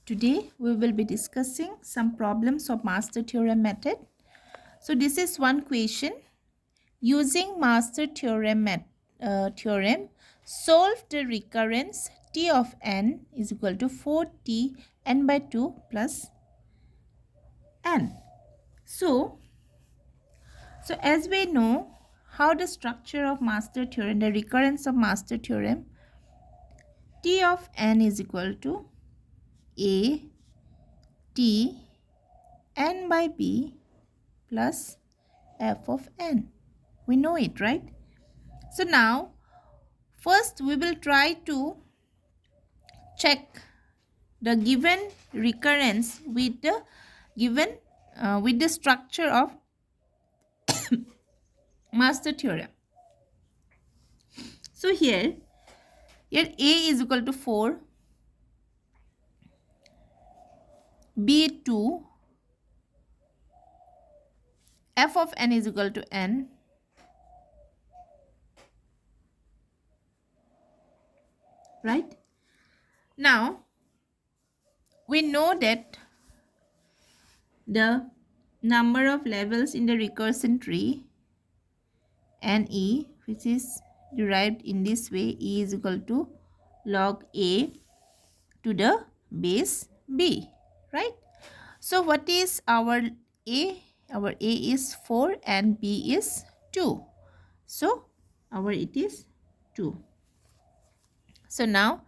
Today we will be discussing some problems of Master Theorem method. So this is one question. Using Master Theorem, solve the recurrence t of n is equal to 4t n by 2 plus n. So as we know how the structure of Master Theorem, the recurrence of Master Theorem, t of n is equal to a t n by b plus f of n. We know it, right? So now first we will try to check the given recurrence with the given with the structure of Master Theorem. So here a is equal to 4, b 2, f of n is equal to n, right? Now we know that the number of levels in the recursion tree ne, which is derived in this way, e is equal to log a to the base b, right? So what is our a? Our a is 4 and b is 2. So it is 2. So now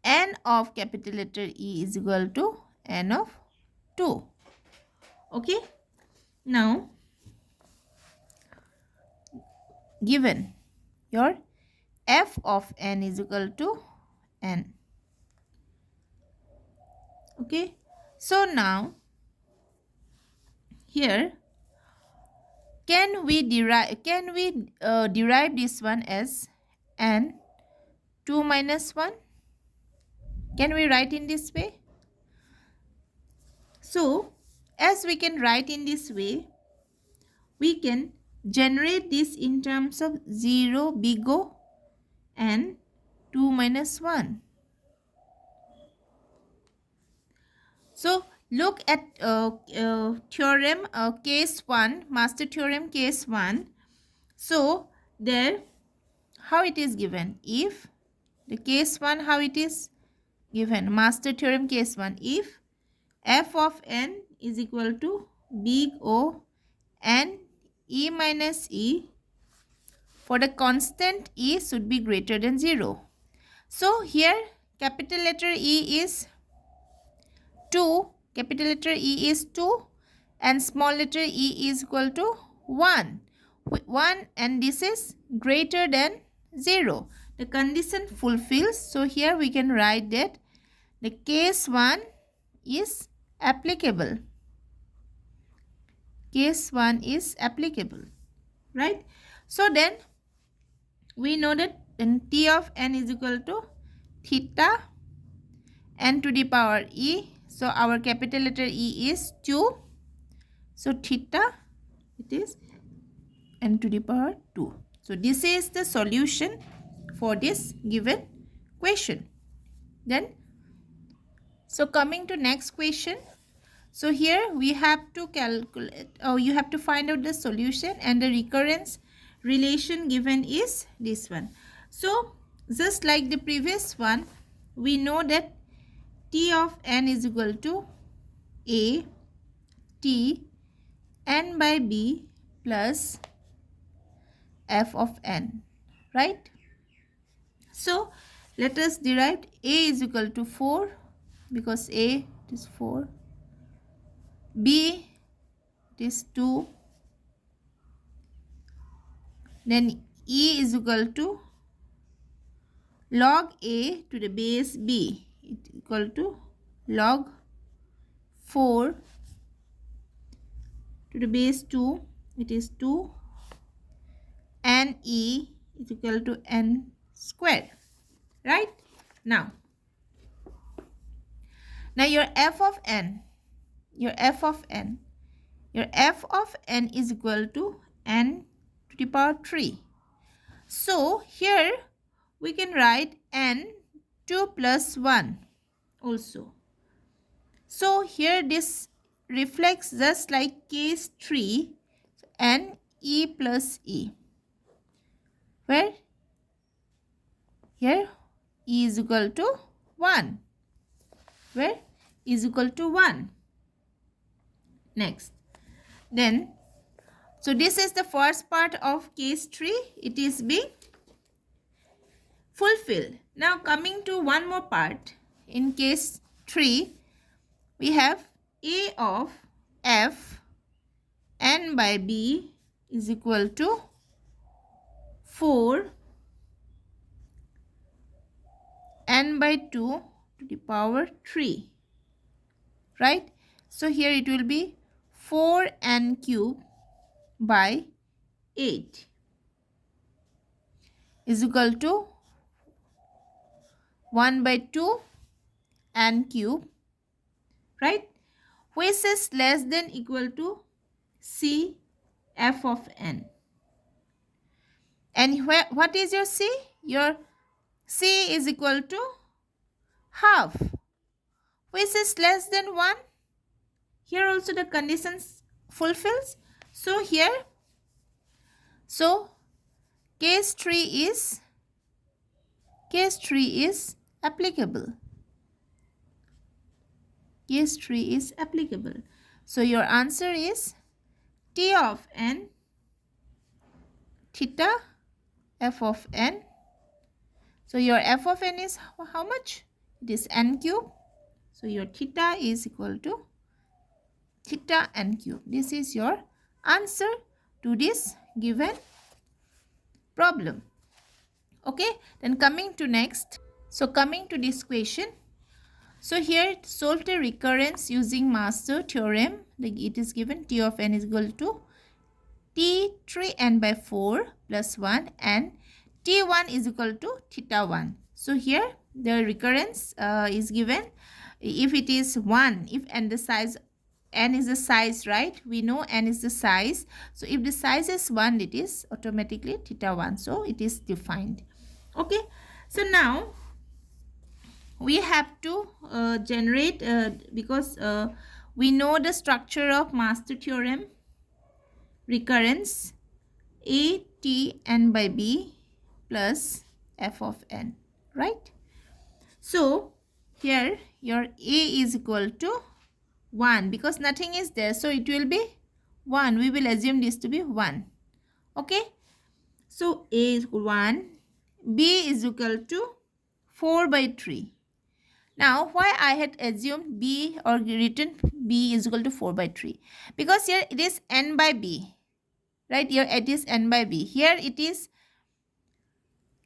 n of capital letter E is equal to n of 2. Okay. Now given your f of n is equal to n. Okay. So now here can we derive this one as n 2 minus 1? Can we write in this way? So as we can write in this way, we can generate this in terms of 0 big O and 2 minus 1. So look at theorem case 1, Master Theorem case 1. So there how it is given? If the case 1, how it is given? Master Theorem case 1, if f of n is equal to big O and e minus e, for the constant e should be greater than 0. So here capital letter E is 2, capital letter E is 2 and small letter e is equal to 1. 1 and this is greater than 0. The condition fulfills. So here we can write that the case 1 is applicable. Case 1 is applicable, right? So then we know that t of n is equal to theta n to the power e. So our capital letter E is 2. So theta, it is n to the power 2. So this is the solution for this given question. Then, so coming to next question. So here we have to calculate, you have to find out the solution, and the recurrence relation given is this one. So just like the previous one, we know that t of n is equal to a t n by b plus f of n, right? So let us derive a is equal to 4 because a is 4, b it is 2, then e is equal to log a to the base b, it equal to log 4 to the base 2, it is 2, and e is equal to n square, right? Now your f of n is equal to n to the power 3. So here we can write n 2 plus 1 also. So here this reflects just like case 3 and E plus E, where here E is equal to 1, where E is equal to 1. Next, then, so this is the first part of case 3. It is being fulfilled. Now coming to one more part. In case 3, we have A of F n by B is equal to 4 n by 2 to the power 3, right? So here it will be 4n cube by 8 is equal to 1 by 2 n cube, right? Which is less than equal to C f of n. And what is your C? Your C is equal to half, which is less than 1. Here also the conditions fulfills. So here, so case 3 is applicable. Case 3 is applicable. So your answer is T of n theta f of n. So your f of n is how much? It is n cube. So your theta is equal to theta n cube. This is your answer to this given problem. Okay, then coming to next. So coming to this question. So here solve the recurrence using Master Theorem. It is given T of n is equal to T 3n by 4 plus 1 and T1 is equal to theta 1. So here the recurrence is given. If it is 1, if n the size, n is the size, right? We know n is the size. So if the size is 1, it is automatically theta 1. So it is defined. Okay. So now we have to generate, because we know the structure of Master Theorem, recurrence A T n by B plus f of n, right? So here your A is equal to 1 because nothing is there. So it will be 1. We will assume this to be 1. Okay. So A is 1. B is equal to 4 by 3. Now, why I had assumed B or written B is equal to 4 by 3? Because here it is n by B. Right? Here it is n by B. Here it is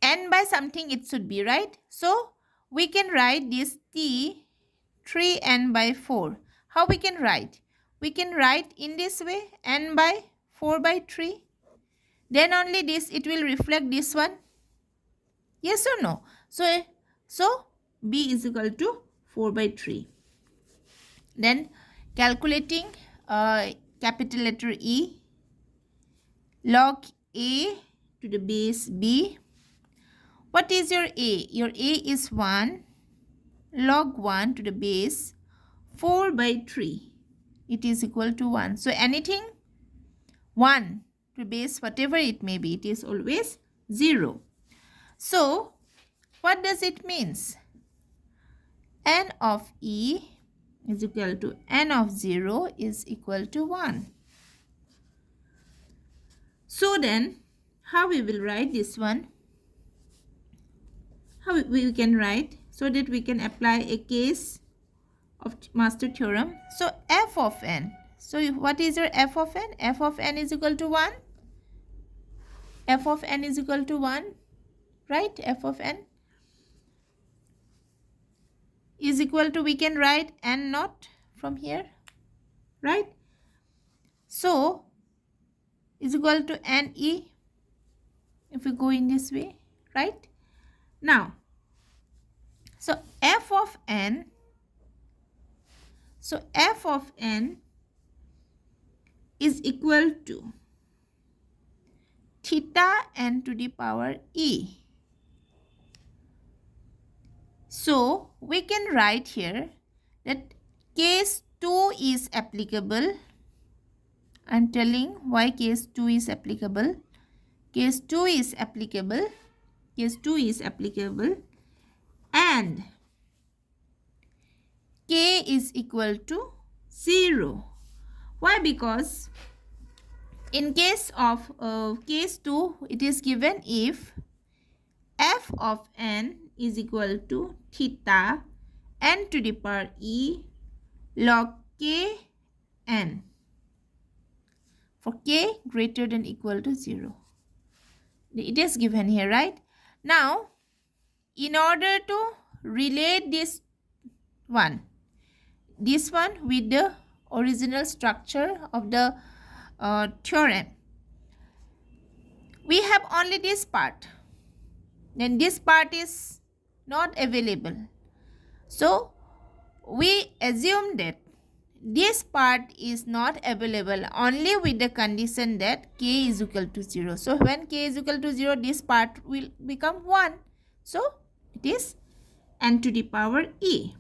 n by something it should be, right? So, we can write this T 3n by 4. How we can write? We can write in this way, n by 4 by 3. Then only this, it will reflect this one. Yes or no? So B is equal to 4 by 3. Then calculating capital letter E, log A to the base B. What is your A? Your A is 1, log 1 to the base 4 by 3. It is equal to 1. So anything 1 to base whatever it may be, it is always 0. So what does it means? N of E is equal to n of 0 is equal to 1. So then, how we will write this one? How we can write so that we can apply a case of Master Theorem. So f of n. So what is your f of n? F of n is equal to 1. F of n is equal to 1. Right? F of n is equal to, we can write n naught from here, right? So is equal to ne if we go in this way, right? Now, so f of n, is equal to theta n to the power e. So we can write here that case 2 is applicable. I am telling why case 2 is applicable. Case 2 is applicable. Case 2 is applicable and k is equal to 0. Why? Because in case of case 2, it is given if f of n is equal to theta n to the power e log k n for k greater than equal to 0. It is given here, right? Now, in order to relate this one with the original structure of the theorem, we have only this part. Then this part is not available. So, we assume that this part is not available only with the condition that k is equal to 0. So, when k is equal to 0, this part will become 1. So, it is n to the power e.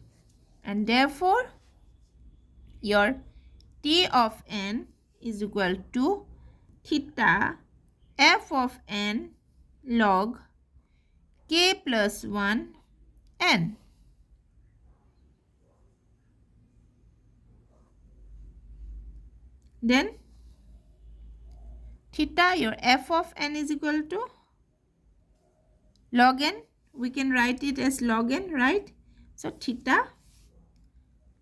And therefore, your t of n is equal to theta f of n log k plus 1 n. Then theta, your f of n is equal to log n. We can write it as log n, right? So theta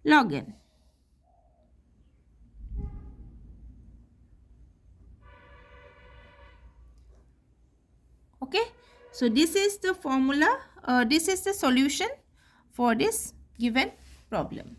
log n. Okay. So this is the formula. This is the solution for this given problem.